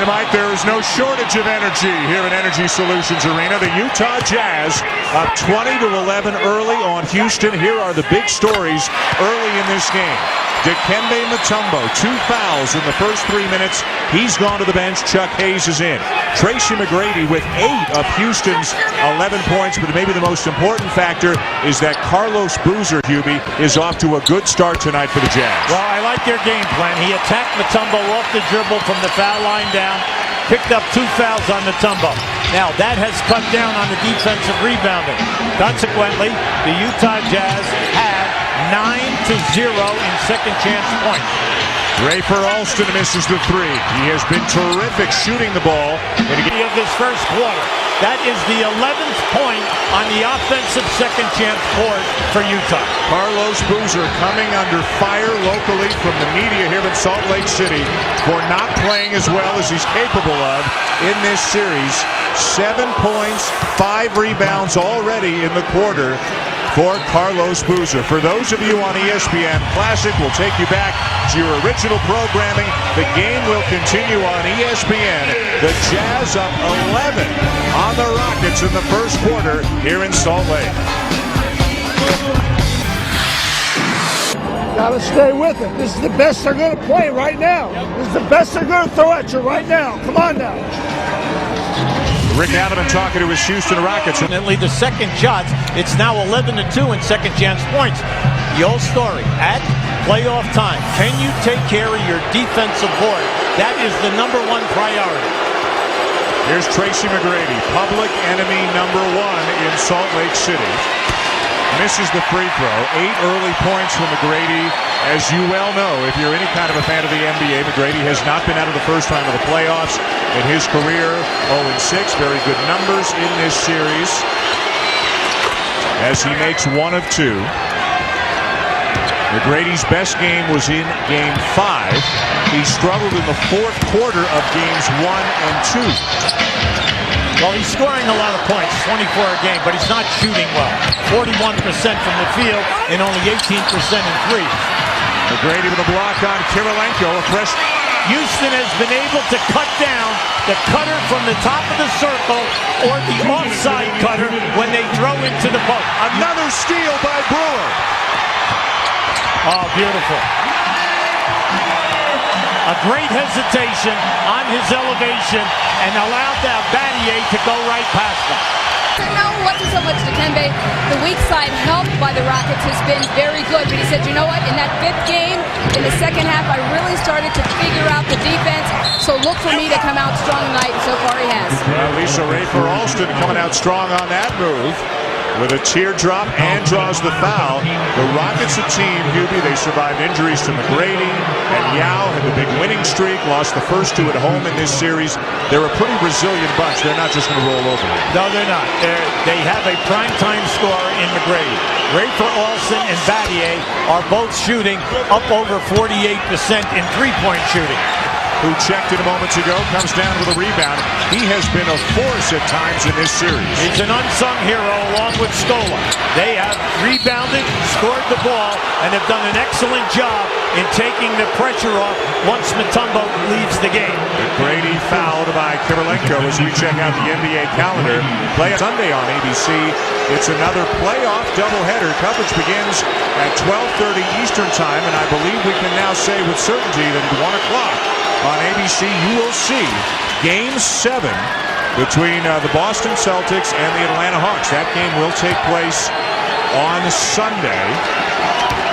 Dynamite, there is no shortage of energy here at Energy Solutions Arena. The Utah Jazz up 20-11 early on Houston. Here are the big stories early in this game. Dikembe Mutombo, 2 fouls in the first 3 minutes. He's gone to the bench. Chuck Hayes is in. Tracy McGrady with 8 of Houston's 11 points, but maybe the most important factor is that Carlos Boozer, Hubie, is off to a good start tonight for the Jazz. Well, I like their game plan. He attacked Mutombo off the dribble from the foul line down, picked up 2 fouls on Mutombo. Now, that has cut down on the defensive rebounding. Consequently, the Utah Jazz had 9-0 in second chance points. Rafer Alston misses the 3. He has been terrific shooting the ball in a game of this first quarter. That is the 11th point on the offensive second chance court for Utah. Carlos Boozer coming under fire locally from the media here in Salt Lake City for not playing as well as he's capable of in this series. 7 points, 5 rebounds already in the quarter for Carlos Boozer. For those of you on ESPN Classic, we'll take you back to your original programming. The game will continue on ESPN. The Jazz up 11 on the Rockets in the first quarter here in Salt Lake. Gotta stay with it. This is the best they're going to play right now. This is the best they're going to throw at you right now. Come on now. Rick Adelman talking to his Houston Rockets. Ultimately, the second shots, it's now 11-2 in second chance points. The old story, at playoff time, can you take care of your defensive board? That is the #1 priority. Here's Tracy McGrady, public enemy #1 in Salt Lake City. Misses the free throw. 8 early points from McGrady. As you well know, if you're any kind of a fan of the NBA, McGrady has not been out of the first round of the playoffs in his career. 0-6, very good numbers in this series as he makes 1 of 2. McGrady's best game was in Game 5. He struggled in the fourth quarter of Games 1 and 2. Well, he's scoring a lot of points, 24 a game, but he's not shooting well. 41% from the field and only 18% in threes. McGrady with a block on Kirilenko, a fresh. Houston has been able to cut down the cutter from the top of the circle or the offside cutter when they throw into the post. Another steal by Brewer. Oh, beautiful. A great hesitation on his elevation and allowed that Battier to go right past him. No, it wasn't so much Dikembe. The weak side helped by the Rockets has been very good. But he said, you know what, in that 5th game, in the second half, I really started to figure out the defense. So look for me to come out strong tonight, and so far he has. Lisa Rafer Alston coming out strong on that move with a teardrop and draws the foul. The Rockets, a team, Hubie, they survived injuries to McGrady, and Yao had the big winning streak, lost the first 2 at home in this series. They're a pretty resilient bunch. They're not just going to roll over. No, they're not. They have a primetime scorer in McGrady. Rafer Alston and Battier are both shooting up over 48% in three-point shooting. Who checked in moments ago, comes down with a rebound. He has been a force at times in this series. He's an unsung hero along with Scola. They have rebounded, scored the ball, and have done an excellent job in taking the pressure off once Mutombo leaves the game. McGrady fouled by Kirilenko as we check out the NBA calendar. Play Sunday on ABC. It's another playoff doubleheader. Coverage begins at 12:30 Eastern Time, and I believe we can now say with certainty that at 1 o'clock on ABC, you will see Game 7 between the Boston Celtics and the Atlanta Hawks. That game will take place on Sunday.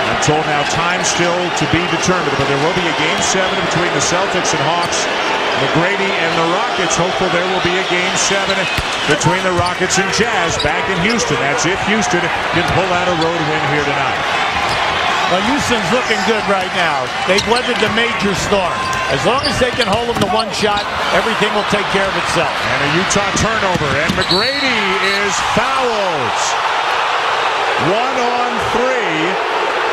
I'm told now time still to be determined, but there will be a Game 7 between the Celtics and Hawks. McGrady and the Rockets hopeful there will be a Game 7 between the Rockets and Jazz back in Houston. That's if Houston can pull out a road win here tonight. Well, Houston's looking good right now. They've weathered the major storm. As long as they can hold them to 1 shot, everything will take care of itself. And a Utah turnover, and McGrady is fouled. 1 on 3.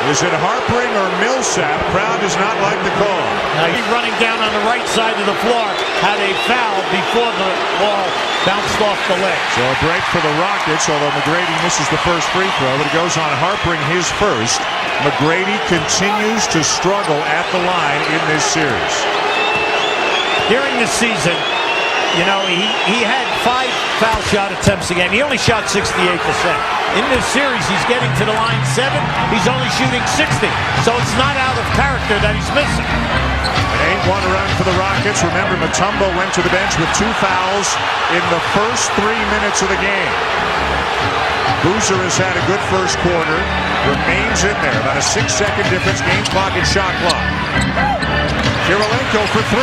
Is it Harpering or Millsap? Crowd does not like the call. Now he's running down on the right side of the floor. Had a foul before the ball bounced off the leg. So a break for the Rockets, although McGrady misses the first free throw. But it goes on Harpering his first. McGrady continues to struggle at the line in this series. during the season, you know, he had 5 foul shot attempts a game. He only shot 68%. In this series, he's getting to the line 7. He's only shooting 60. So it's not out of character that he's missing. An 8-1 run for the Rockets. Remember, Mutombo went to the bench with 2 fouls in the first 3 minutes of the game. Boozer has had a good first quarter. Remains in there. About a 6-second difference. Game clock and shot clock. Kirilenko for 3.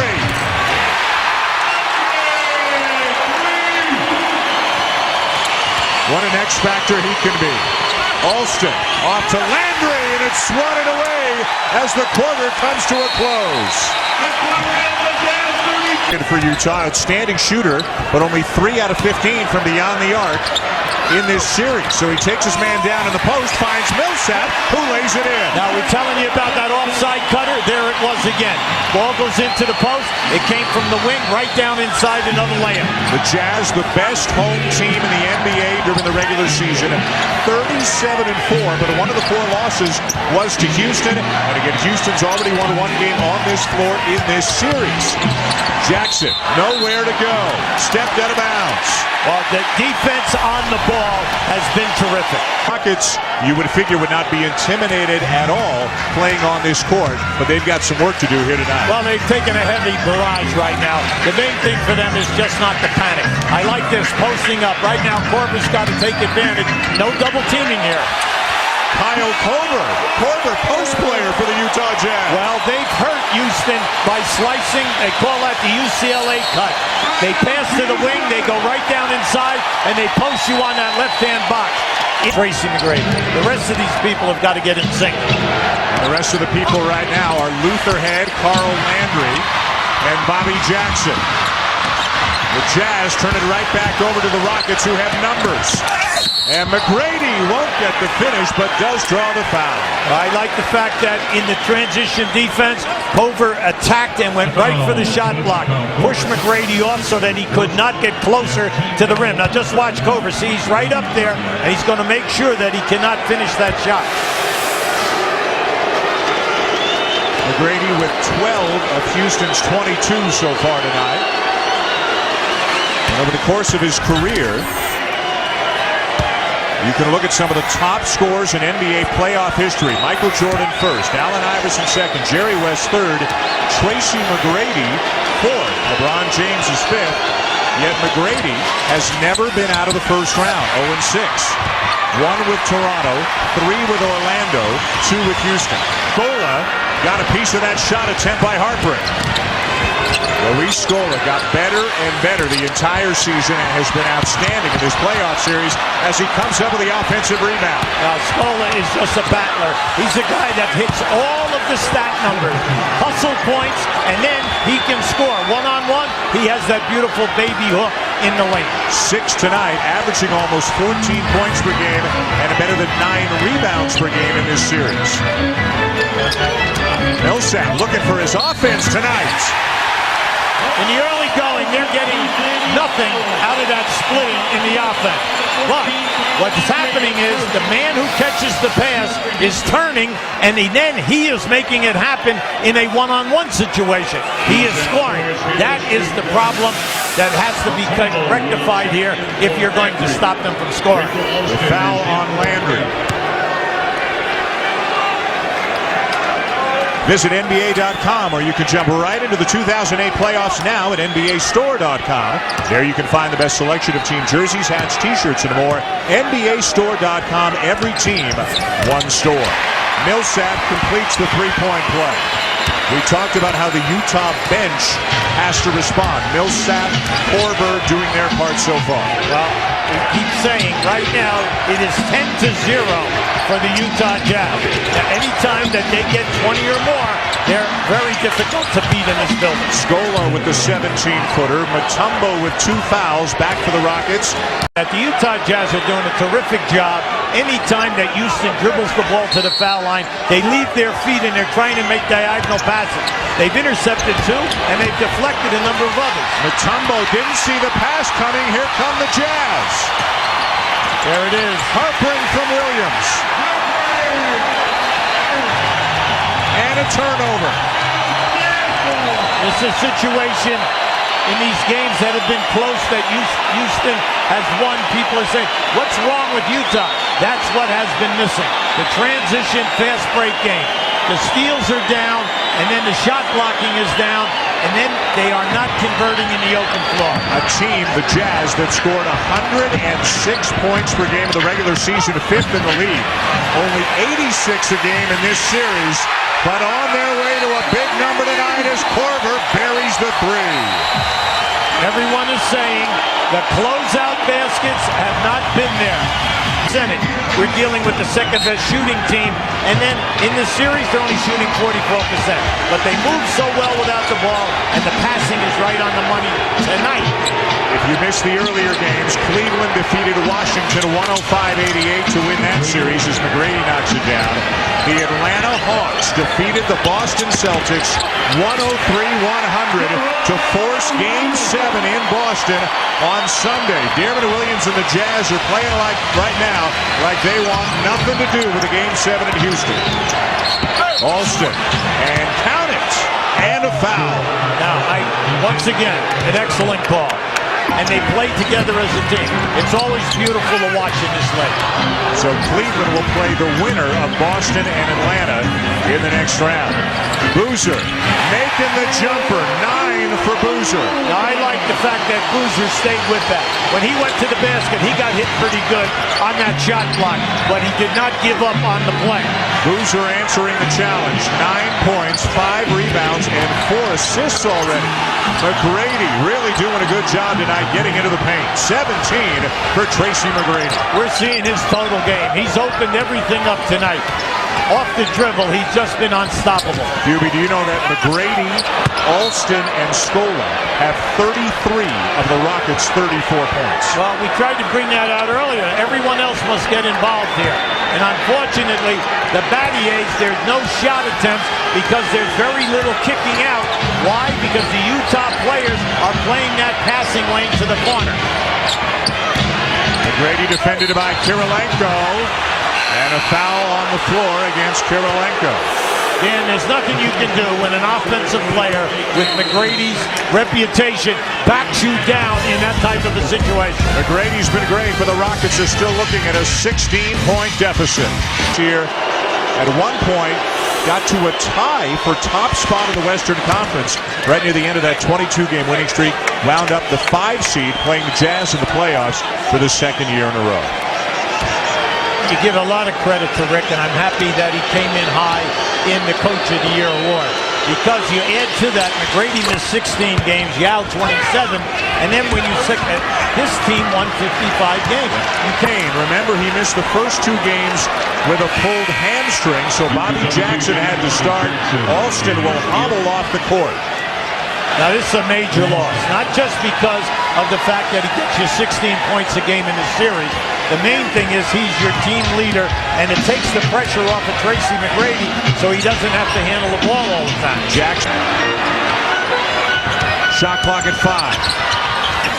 What an X factor he can be. Alston off to Landry, and it's swatted away as the quarter comes to a close. For Utah, outstanding shooter, but only 3 out of 15 from beyond the arc in this series. So he takes his man down in the post, finds Millsap, who lays it in. Now we're telling you about that offside cutter. There it was again. Ball goes into the post. It came from the wing right down inside, another layup. The Jazz, the best home team in the NBA during the regular season, 37-4, but one of the 4 losses was to Houston. And again, Houston's already won 1 game on this floor in this series. Jackson, nowhere to go. Stepped out of bounds. Well, the defense on the ball has been terrific. Rockets, you would figure, would not be intimidated at all playing on this court, but they've got some work to do here tonight. Well, they've taken a heavy barrage right now. The main thing for them is just not to panic. I like this posting up. Right now, Korver's got to take advantage. No double teaming here. Kyle Korver, post player for the Utah Jazz. Well, they've hurt Houston by slicing. They call that the UCLA cut. They pass to the wing, they go right down inside, and they post you on that left-hand box. Tracy McGrady. The rest of these people have got to get in sync. And the rest of the people right now are Luther Head, Carl Landry, and Bobby Jackson. The Jazz turn it right back over to the Rockets, who have numbers. And McGrady won't get the finish, but does draw the foul. I like the fact that in the transition defense, Korver attacked and went right for the shot block. Pushed McGrady off so that he could not get closer to the rim. Now just watch Korver. See, he's right up there, and he's going to make sure that he cannot finish that shot. McGrady with 12 of Houston's 22 so far tonight. And over the course of his career, you can look at some of the top scorers in NBA playoff history. Michael Jordan first, Allen Iverson second, Jerry West third, Tracy McGrady fourth, LeBron James is fifth. Yet McGrady has never been out of the first round, 0-6. 1 with Toronto, 3 with Orlando, 2 with Houston. Scola got a piece of that shot attempt by Harper. Luis Scola got better and better the entire season and has been outstanding in this playoff series as he comes up with the offensive rebound. Now, Scola is just a battler. He's a guy that hits all of the stat numbers, hustle points, and then he can score. One-on-one, he has that beautiful baby hook in the lane. 6 tonight, averaging almost 14 points per game and better than 9 rebounds per game in this series. Millsap looking for his offense tonight. In the early going, they're getting nothing out of that splitting in the offense. But what's happening is the man who catches the pass is turning, and then he is making it happen in a one-on-one situation. He is scoring. That is the problem that has to be rectified here if you're going to stop them from scoring. The foul on Landry. Visit NBA.com, or you can jump right into the 2008 playoffs now at NBAStore.com. There you can find the best selection of team jerseys, hats, t-shirts, and more. NBAStore.com, every team, one store. Millsap completes the three-point play. We talked about how the Utah bench has to respond. Millsap, Korver doing their part so far. Well, we keep saying right now it is 10-0 for the Utah Jazz. Now, anytime that they get 20 or more, they're very difficult to beat in this building. Scola with the 17-footer. Mutombo with 2 fouls. Back for the Rockets. That the Utah Jazz are doing a terrific job. Anytime that Houston dribbles the ball to the foul line, they leave their feet and they're trying to make diagonal passes. They've intercepted 2, and they've deflected a number of others. Mutombo didn't see the pass coming. Here come the Jazz. There it is. Harpering from Williams. And a turnover. It's a situation in these games that have been close that Houston has won. People are saying, what's wrong with Utah? That's what has been missing. The transition fast break game. The steals are down, and then the shot blocking is down, and then they are not converting in the open floor. A team, the Jazz, that scored 106 points per game in the regular season, 5th in the league. Only 86 a game in this series, but on their way to a big number tonight as Korver buries the three. Everyone is saying the closeout baskets have not been there. We're dealing with the second best shooting team, and then in this series they're only shooting 44%. But they move so well without the ball, and the passing is right on the money tonight. If you missed the earlier games, Cleveland defeated Washington 105-88 to win that series as McGrady knocks it down. The Atlanta Hawks defeated the Boston Celtics 103-100 to force Game 7 in Boston on Sunday. De'Aaron Williams and the Jazz are playing right now like they want nothing to do with the Game 7 in Houston. Alston, and count it, and a foul. Now, once again, an excellent call. And they play together as a team. It's always beautiful to watch in this league. So Cleveland will play the winner of Boston and Atlanta in the next round. Boozer making the jumper, 9 for Boozer. Now, I like the fact that Boozer stayed with that. When he went to the basket, he got hit pretty good on that shot block, but he did not give up on the play. Boozer answering the challenge, 9 points, 5 rebounds, and 4 assists already. McGrady really doing a good job tonight getting into the paint. 17 for Tracy McGrady. We're seeing his total game. He's opened everything up tonight. Off the dribble, he's just been unstoppable. Hubie, do you know that McGrady, Alston, and Scola have 33 of the Rockets' 34 points? Well, we tried to bring that out earlier. Everyone else must get involved here. And unfortunately, the Battiers, there's no shot attempts because there's very little kicking out. Why? Because the Utah players are playing that passing lane to the corner. McGrady defended by Kirilenko. And a foul on the floor against Kirilenko. Dan, there's nothing you can do when an offensive player with McGrady's reputation backs you down in that type of a situation. McGrady's been great, but the Rockets are still looking at a 16-point deficit. Here, at one point, got to a tie for top spot in the Western Conference right near the end of that 22-game winning streak. Wound up the 5 seed playing the Jazz in the playoffs for the second year in a row. You give a lot of credit to Rick, and I'm happy that he came in high in the Coach of the Year award. Because you add to that, McGrady missed 16 games, Yao 27, and then when you say this team won 55 games. Kane, remember he missed the first 2 games with a pulled hamstring, so Bobby Jackson had to start. Alston will hobble off the court. Now this is a major loss, not just because of the fact that he gets you 16 points a game in the series. The main thing is he's your team leader, and it takes the pressure off of Tracy McGrady so he doesn't have to handle the ball all the time. Jackson. Shot clock at 5.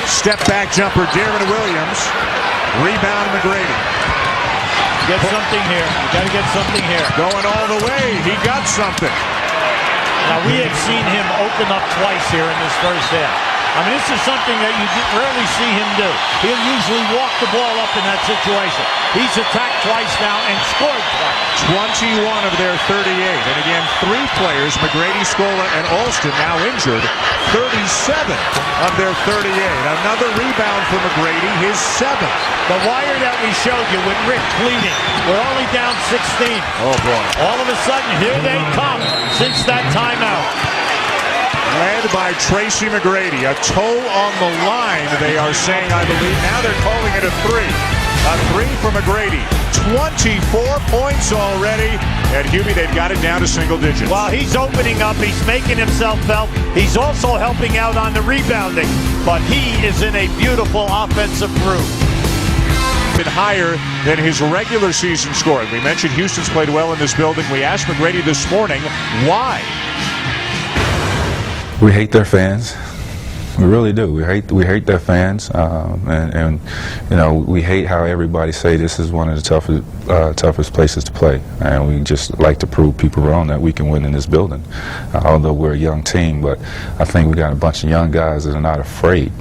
Step back jumper, De'Aaron Williams. Rebound, McGrady. Get something here. You got to get something here. Going all the way. He got something. Now, we had seen him open up twice here in this first half. I mean, this is something that you rarely see him do. He'll usually walk the ball up in that situation. He's attacked twice now and scored twice. 21 of their 38. And again, 3 players, McGrady, Scola, and Alston, now injured. 37 of their 38. Another rebound for McGrady, his 7th. The wire that we showed you with Rick pleading, we're only down 16. Oh, boy. All of a sudden, here they come since that timeout. Led by Tracy McGrady. A toe on the line, they are saying, I believe. Now they're calling it a 3. A 3 for McGrady. 24 points already. And Hubie, they've got it down to single digits. Well, he's opening up. He's making himself felt. He's also helping out on the rebounding. But he is in a beautiful offensive groove. Been higher than his regular season scoring. We mentioned Houston's played well in this building. We asked McGrady this morning why. We hate their fans. We really do. We hate their fans, and you know, we hate how everybody say this is one of the toughest places to play, and we just like to prove people wrong that we can win in this building. Although we're a young team, but I think we got a bunch of young guys that are not afraid.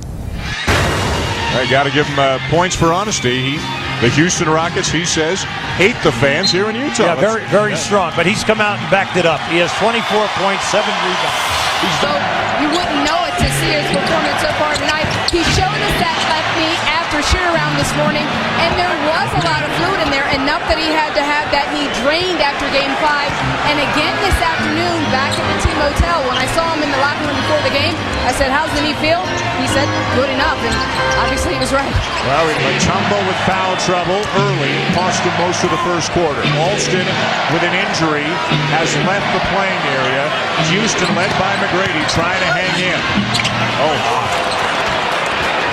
I got to give him points for honesty. The Houston Rockets, he says, hate the fans here in Utah. Yeah, very strong. But he's come out and backed it up. He has 24 points, 7 rebounds. So you wouldn't know it to see his performance so far tonight. He showed us that left knee after shoot-around this morning, and there was a lot of fluid in there, enough that he had to have that knee drained after Game 5. And again this afternoon, back at the team hotel, when I saw him in the locker room before the game, I said, how's the knee feel? He said, good enough, and obviously he was right. Well, Mutombo with foul trouble early, cost him most of the first quarter. Alston with an injury has left the playing area. Houston led by McGrady trying to hang in. Oh,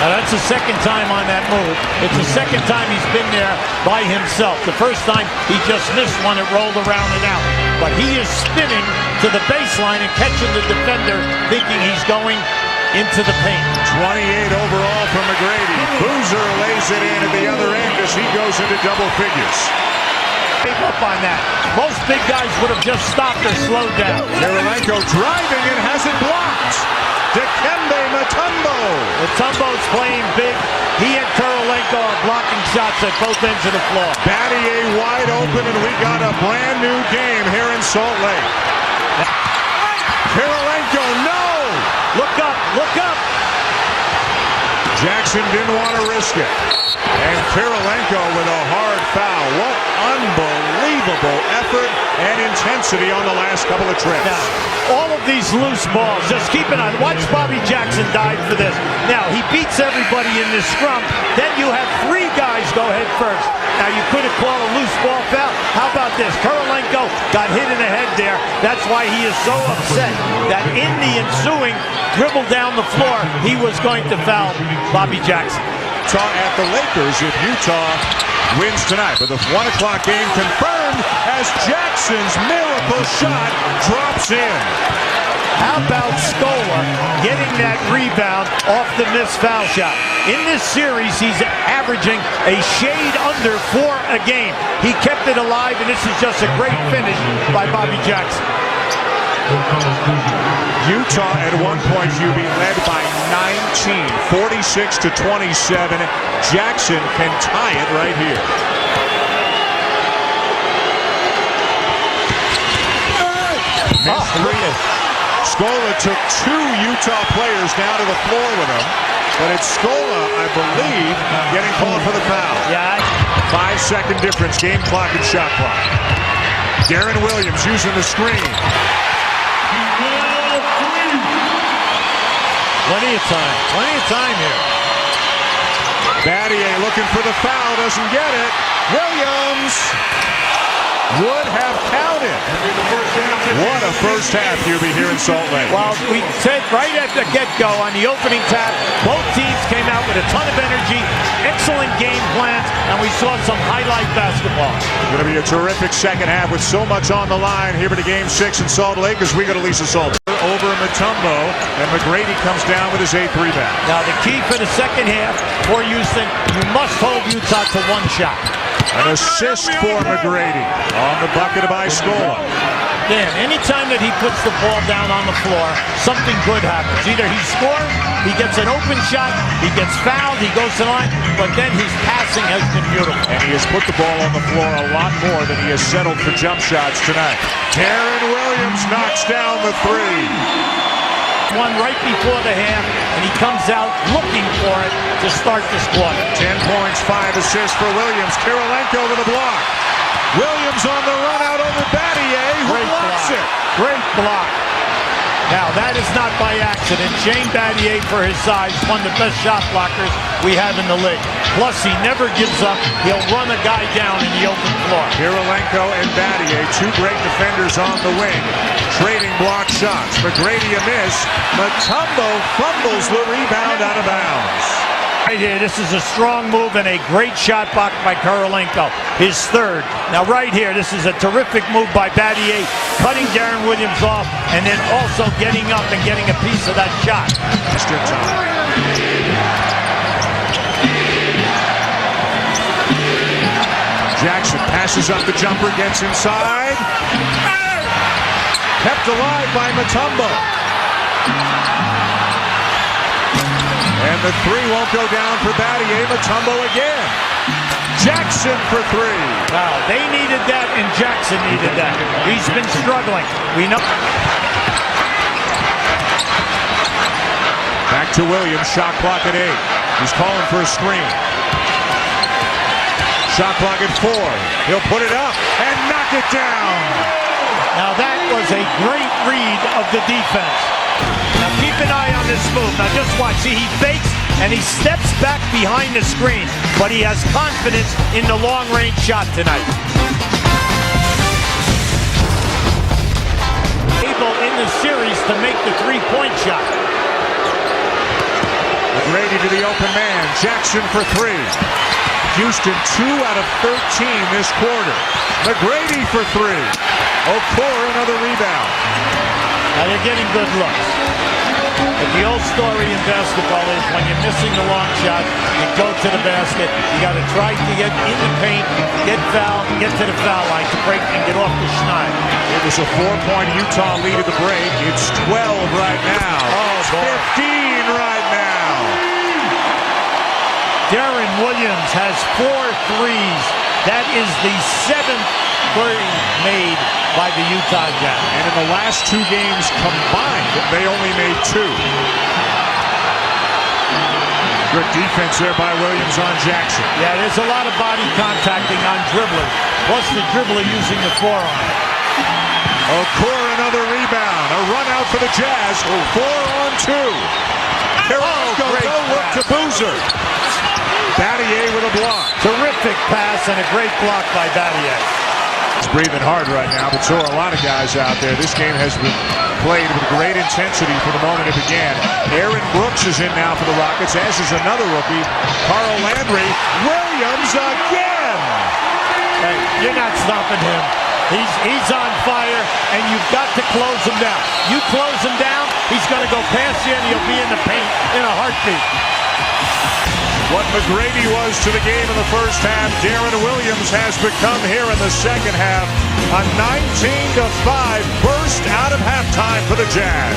now that's the second time on that move. It's the second time he's been there by himself. The first time he just missed one, it rolled around and out. But he is spinning to the baseline and catching the defender, thinking he's going into the paint. 28 overall for McGrady. Boozer lays it in at the other end as he goes into double figures. Keep up on that. Most big guys would have just stopped or slowed down. Kirilenko driving and has it blocked. Dikembe Mutombo. Mutombo's playing big. He and Kirilenko are blocking shots at both ends of the floor. Battier wide open, and we got a brand new game here in Salt Lake. Kirilenko, no! Look up, look up! Jackson didn't want to risk it. And Kirilenko with a hard foul. What unbelievable effort and intensity on the last couple of trips. Now, all of these loose balls, just keep an eye. Watch Bobby Jackson dive for this. Now, he beats everybody in this scrum. Then you have 3 guys go head first. Now, you could have called a loose ball foul. How about this? Kirilenko got hit in the head there. That's why he is so upset that in the ensuing dribble down the floor, he was going to foul Bobby Jackson. Utah at the Lakers if Utah wins tonight. But the 1 o'clock game confirmed as Jackson's miracle shot drops in. How about Scola getting that rebound off the missed foul shot? In this series, he's averaging a shade under 4 a game. He kept it alive, and this is just a great finish by Bobby Jackson. Utah at one point, UB led by 19, 46-27. Jackson can tie it right here. Missed 3. Scola took 2 Utah players down to the floor with him, but it's Scola, I believe, getting called for the foul. Yeah. 5-second difference, game clock and shot clock. Darren Williams using the screen. Plenty of time here. Battier looking for the foul, doesn't get it. Williams would have counted. What a first half here in Salt Lake. Well, we said right at the get-go on the opening tap, both teams came out with a ton of energy, excellent game plans, and we saw some highlight basketball. Going to be a terrific second half with so much on the line here to Game 6 in Salt Lake as we go to Lisa Salt. Over Mutombo, and McGrady comes down with his 8th rebound. Now the key for the second half for Houston, you must hold Utah to 1 shot. An assist for McGrady on the bucket by Scola. Dan, anytime that he puts the ball down on the floor, something good happens. Either he scores, he gets an open shot, he gets fouled, he goes to the line, but then his passing has been beautiful. And he has put the ball on the floor a lot more than he has settled for jump shots tonight. Darren Williams knocks down the 3. One right before the half, and he comes out looking for it to start this quarter. 10 points, 5 assists for Williams. Kirilenko with a block. Williams on the run out over Battier, who blocks it. Great block. Now, that is not by accident. Shane Battier, for his size, one of the best shot blockers we have in the league. Plus, he never gives up. He'll run a guy down in the open floor. Kirilenko and Battier, 2 great defenders on the wing, trading block shots. McGrady a miss. Mutombo fumbles the rebound out of bounds. Right here, this is a strong move and a great shot block by Kirilenko, his third. Now right here, this is a terrific move by Battier, cutting Darren Williams off and then also getting up and getting a piece of that shot. Extra time. Jackson passes up the jumper, gets inside. Kept alive by Mutombo. And the three won't go down for Battier. Mutombo again. Jackson for three. Wow, they needed that and Jackson needed that. He's been struggling. We know. Back to Williams, shot clock at 8. He's calling for a screen. Shot clock at 4. He'll put it up and knock it down. Now that was a great read of the defense. Now keep an eye on this move. Now just watch. See, he fakes and he steps back behind the screen, but he has confidence in the long-range shot tonight. Able in the series to make the three-point shot. McGrady to the open man. Jackson for 3. Houston 2 out of 13 this quarter. McGrady for 3. Okor another rebound. Now they're getting good looks. But the old story in basketball is when you're missing the long shot, you go to the basket. You got to try to get in the paint, get fouled, get to the foul line to break and get off the schneid. It was a 4-point Utah lead at the break. It's 12 right now. Oh, 15 right now. Darren Williams has 4 threes. That is the 7th three made by the Utah Jazz. And in the last 2 games combined, they only made 2. Good defense there by Williams on Jackson. Yeah, there's a lot of body contacting on dribblers. Plus the dribbler using the forearm. Okor another rebound. A run out for the Jazz. 4-on-2. Carrasco, no look to Boozer. Battier with a block. Terrific pass and a great block by Battier. He's breathing hard right now, but so are a lot of guys out there. This game has been played with great intensity from the moment it began. Aaron Brooks is in now for the Rockets, as is another rookie, Carl Landry. Williams again! Hey, you're not stopping him. He's on fire, and you've got to close him down. You close him down, he's going to go past you, and he'll be in the paint in a heartbeat. What McGrady was to the game in the first half, Darren Williams has become here in the second half. A 19-5 burst out of halftime for the Jazz.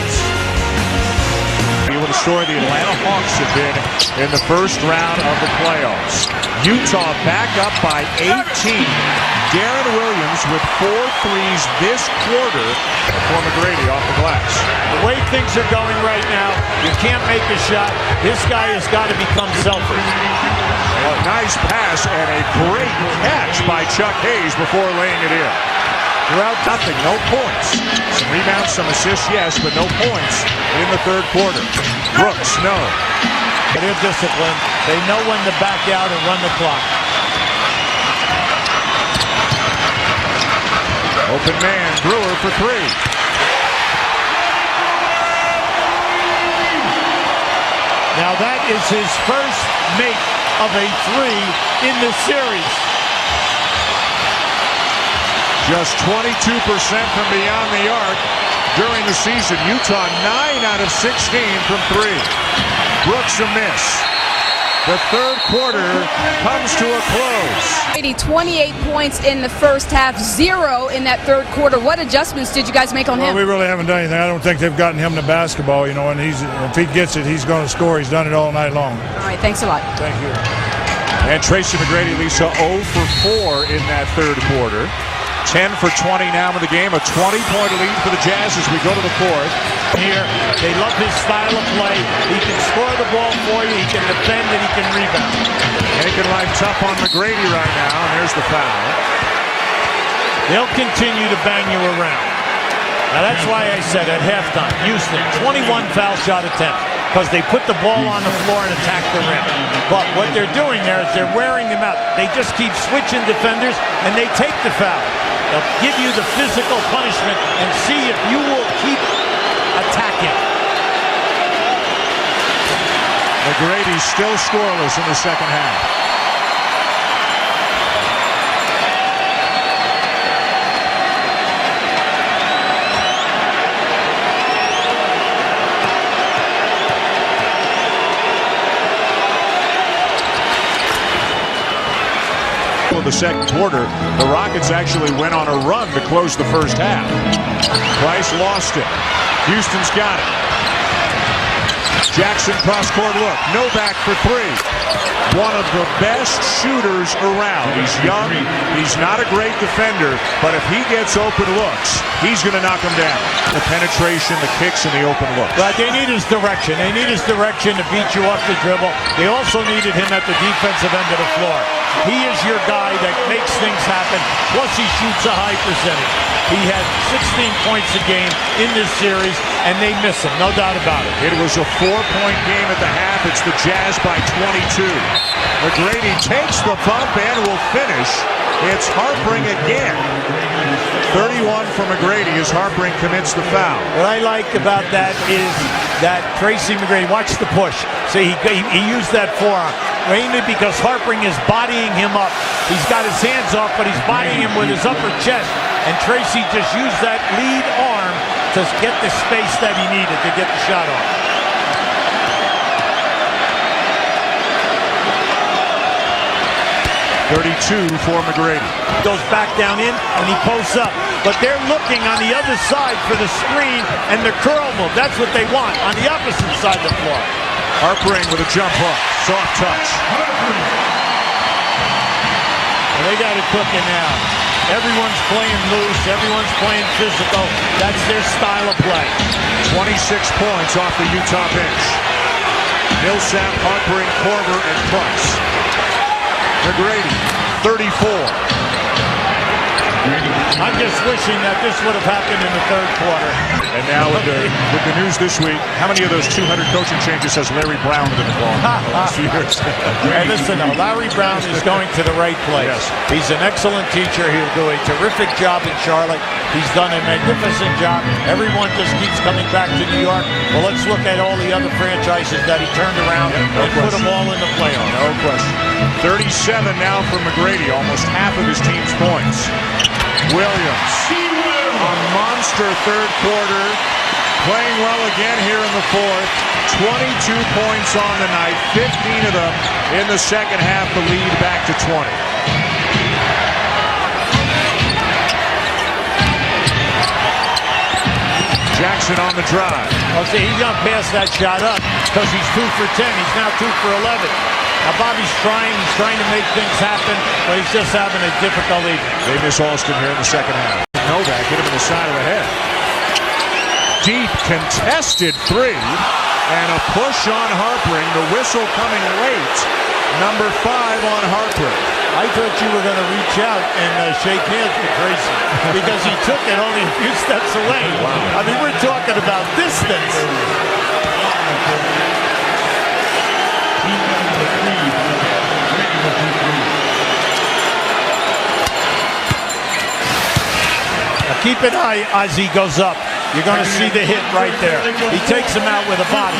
What a story the Atlanta Hawks have been in the first round of the playoffs. Utah back up by 18. Darren Williams with 4 threes this quarter for McGrady off the glass. The way things are going right now, you can't make a shot. This guy has got to become selfish. A nice pass and a great catch by Chuck Hayes before laying it in. Throughout nothing, no points. Some rebounds, some assists, yes, but no points in the third quarter. Brooks, no. They're disciplined. They know when to back out and run the clock. Open man, Brewer for 3. Now that is his first make of a 3 in the series. Just 22% from beyond the arc during the season. Utah 9 out of 16 from 3. Brooks a miss. The third quarter comes to a close. 28 points in the first half, 0 in that third quarter. What adjustments did you guys make on him? We really haven't done anything. I don't think they've gotten him to basketball, you know, and if he gets it, he's going to score. He's done it all night long. All right, thanks a lot. Thank you. And Tracy McGrady, Lisa, 0 for 4 in that third quarter. 10 for 20 now in the game. A 20-point lead for the Jazz as we go to the fourth. Here, they love his style of play. He can score the ball for you, he can defend, and he can rebound. Making life tough on McGrady right now, and there's the foul. They'll continue to bang you around. Now that's why I said at halftime, Houston, 21 foul shot attempts, because they put the ball on the floor and attack the rim. But what they're doing there is they're wearing them out. They just keep switching defenders, and they take the foul. They'll give you the physical punishment and see if you will keep attacking. McGrady still scoreless in the second half. The second quarter, the Rockets actually went on a run to close the first half. Price lost it. Houston's got it. Jackson cross-court look. No back for three. One of the best shooters around. He's young. He's not a great defender, but if he gets open looks, he's going to knock him down. The penetration, the kicks, and the open looks. But they need his direction. They need his direction to beat you off the dribble. They also needed him at the defensive end of the floor. He is your guy that makes things happen, plus he shoots a high percentage. He had 16 points a game in this series, and they miss him, no doubt about it. It was a 4-point game at the half. It's the Jazz by 22. McGrady takes the bump and will finish. It's Harpring again. 31 for McGrady as Harpring commits the foul. What I like about that is that Tracy McGrady, watch the push. See, he used that forearm. Mainly because Harpring is bodying him up. He's got his hands off, but he's bodying him with his upper chest. And Tracy just used that lead arm to get the space that he needed to get the shot off. .32 for McGrady. Goes back down in, and he posts up. But they're looking on the other side for the screen and the curl move. That's what they want, on the opposite side of the floor. Harpring with a jump hook. Soft touch. Well, they got it cooking now. Everyone's playing loose. Everyone's playing physical. That's their style of play. 26 points off the Utah bench. Millsap, Harpring, Korver, and Price. McGrady, 34. I'm just wishing that this would have happened in the third quarter. And now with the news this week, how many of those 200 coaching changes has Larry Brown been involved in the last few years? Hey, listen, Larry Brown is going to the right place. Yes. He's an excellent teacher. He'll do a terrific job in Charlotte. He's done a magnificent job. Everyone just keeps coming back to New York. Well, let's look at all the other franchises that he turned around and put them all in the playoffs. No question. 37 now for McGrady, almost half of his team's points. Williams, a monster third quarter, playing well again here in the fourth. 22 points on the night, 15 of them in the second half, the lead back to 20. Jackson on the drive. Well, see, he's going to pass that shot up because he's 2 for 10. He's now 2 for 11. Now, Bobby's trying to make things happen, but he's just having a difficult evening. They miss Alston here in the second half. Novak hit him in the side of the head. Deep contested three, and a push on Harpring. The whistle coming late. Number 5 on Harpring. I thought you were going to reach out and shake hands with Tracy because he took it only a few steps away. Wow. I mean, we're talking about distance. Now keep an eye as he goes up. You're going to see the hit right there. He takes him out with a body.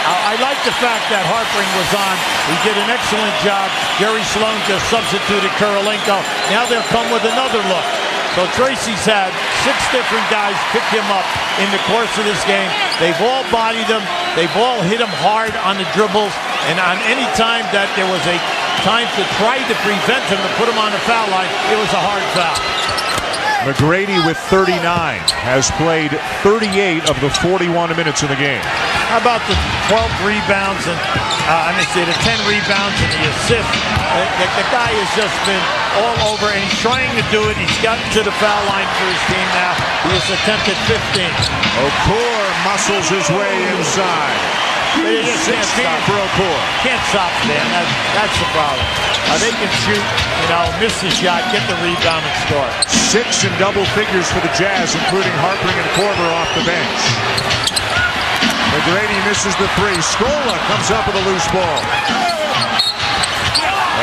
I like the fact that Harpring was on. He did an excellent job. Jerry Sloan just substituted Kurylenko. Now they'll come with another look. So Tracy's had 6 different guys pick him up in the course of this game. They've all bodied him. They've all hit him hard on the dribbles. And on any time that there was a time to try to prevent him to put him on the foul line, it was a hard foul. McGrady with 39 has played 38 of the 41 minutes in the game. How about the 12 rebounds and the 10 rebounds and the assist? The guy has just been all over, and he's trying to do it. He's gotten to the foul line for his team now. He has attempted 15. Okur muscles his way inside. 16 for Okur. Can't stop them. That's the problem. They can shoot, miss the shot, get the rebound, and score. 6 in double figures for the Jazz, including Harpring and Korver off the bench. McGrady misses the 3. Scola comes up with a loose ball.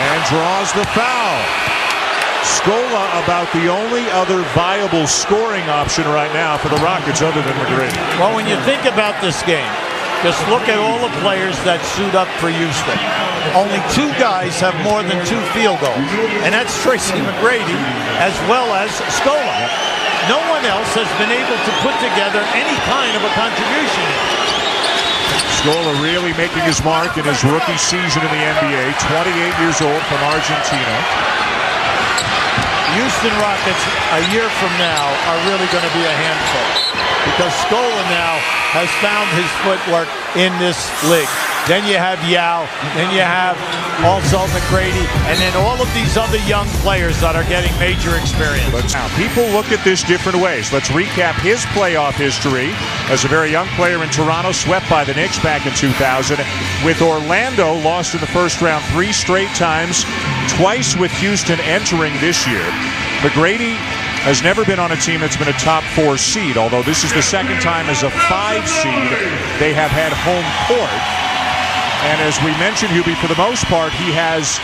And draws the foul. Scola about the only other viable scoring option right now for the Rockets other than McGrady. Well, when you think about this game, Just look at all the players that suit up for Houston. Only 2 guys have more than 2 field goals, and that's Tracy McGrady as well as Scola. No one else has been able to put together any kind of a contribution. Scola really making his mark in his rookie season in the NBA, 28 years old, from Argentina. Houston Rockets a year from now are really going to be a handful because Scola now has found his footwork in this league. Then you have Yao, then you have also McGrady, and then all of these other young players that are getting major experience. But now people look at this different ways. Let's recap his playoff history as a very young player in Toronto, swept by the Knicks back in 2000. With Orlando, lost in the first round 3 straight times, twice with Houston entering this year. McGrady has never been on a team that's been a top 4 seed, although this is the second time as a 5 seed they have had home court. And as we mentioned, Hubie, for the most part, he has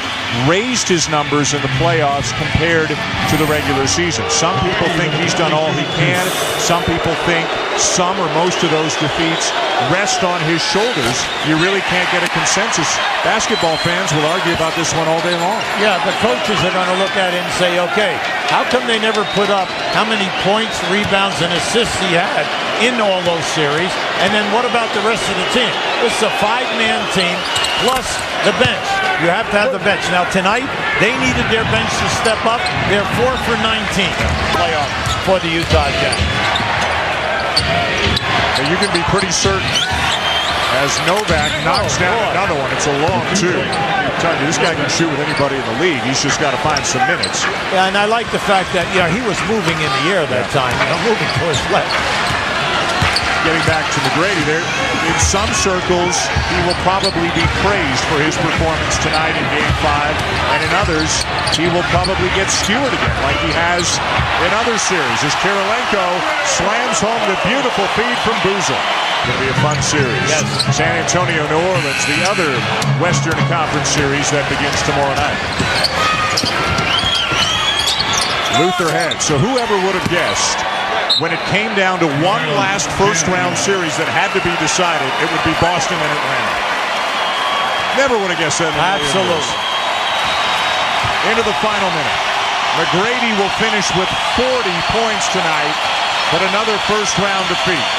raised his numbers in the playoffs compared to the regular season. Some people think he's done all he can. Some people think some or most of those defeats rest on his shoulders. You really can't get a consensus. Basketball fans will argue about this one all day long. Yeah, the coaches are going to look at it and say, okay, how come they never put up how many points, rebounds, and assists he had in all those series? And then what about the rest of the team? This is a 5-man team plus the bench. You have to have the bench. Now tonight, they needed their bench to step up. They're 4 for 19 playoff for the Utah Jazz. So you can be pretty certain as Novak knocks down another one. It's a long 2. I'm telling you, this guy can shoot with anybody in the league. He's just got to find some minutes. Yeah, and I like the fact that he was moving in the air that time, moving to his left. Getting back to McGrady there, in some circles, he will probably be praised for his performance tonight in Game 5, and in others, he will probably get skewered again, like he has in other series, as Kirilenko slams home the beautiful feed from Boozer. Going to be a fun series. Yes. San Antonio, New Orleans, the other Western Conference series that begins tomorrow night. Luther Head. So whoever would have guessed, when it came down to one last first-round series that had to be decided, it would be Boston and Atlanta. Never would have guessed that. Absolutely. Into the final minute. McGrady will finish with 40 points tonight, but another first-round defeat.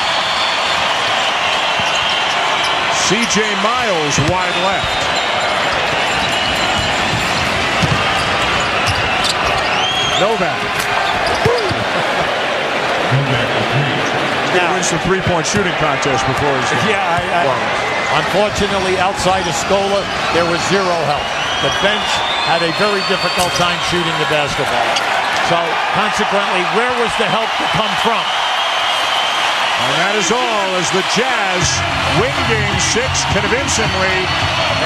C.J. Miles wide left. Novak. Now, wins the 3-point shooting contest before his game. Unfortunately, outside of Scola, there was 0 help. The bench had a very difficult time shooting the basketball. So, consequently, where was the help to come from? And that is all as the Jazz win Game 6 convincingly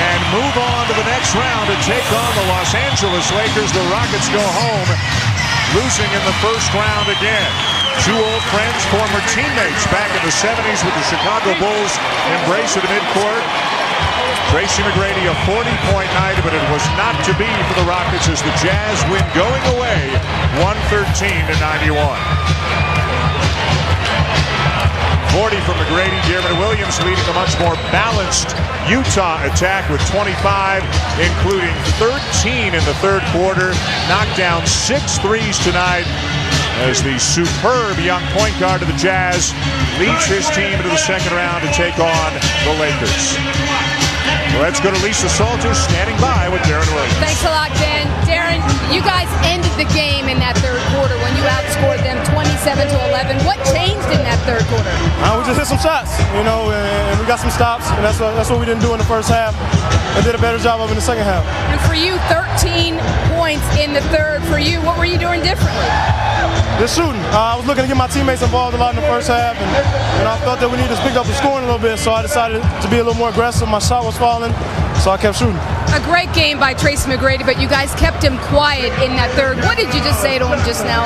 and move on to the next round to take on the Los Angeles Lakers. The Rockets go home, losing in the first round again. 2 old friends, former teammates back in the 70s with the Chicago Bulls, embrace at the midcourt. Tracy McGrady, a 40-point night, but it was not to be for the Rockets as the Jazz win going away 113-91. 40 from McGrady. Jeremy Williams leading a much more balanced Utah attack with 25, including 13 in the third quarter. Knocked down 6 threes tonight as the superb young point guard of the Jazz leads his team into the second round to take on the Lakers. Well, let's go to Lisa Salter standing by with Darren Williams. Thanks a lot, Ben. Darren, you guys ended the game in that third quarter when you outscored them 27-11. What changed in that third quarter? We just hit some shots, and we got some stops, and that's what we didn't do in the first half, and did a better job of in the second half. And for you, 13 points in the third. For you, what were you doing differently? Just shooting. I was looking to get my teammates involved a lot in the first half, and I felt that we needed to pick up the scoring a little bit, so I decided to be a little more aggressive. My shot was falling, so I kept shooting. A great game by Tracy McGrady, but you guys kept him quiet in that third. What did you just say to him just now?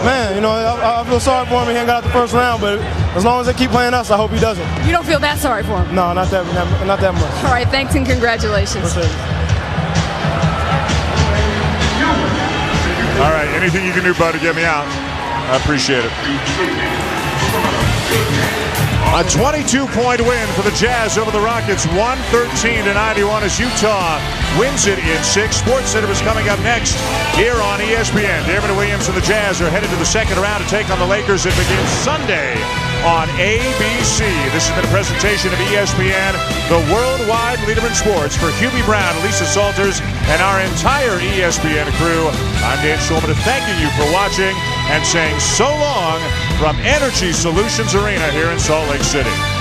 Man, I feel sorry for him. He ain't got out the first round, but as long as they keep playing us, I hope he doesn't. You don't feel that sorry for him? No, not that much. All right, thanks and congratulations. All right, anything you can do, bud, to get me out, I appreciate it. A 22-point win for the Jazz over the Rockets, 113-91 as Utah wins it in 6. SportsCenter is coming up next here on ESPN. Darren Williams and the Jazz are headed to the second round to take on the Lakers. It begins Sunday on ABC. This has been a presentation of ESPN, the worldwide leader in sports. For Hubie Brown, Lisa Salters, and our entire ESPN crew, I'm Dan Schulman, thanking you for watching and saying so long from Energy Solutions Arena here in Salt Lake City.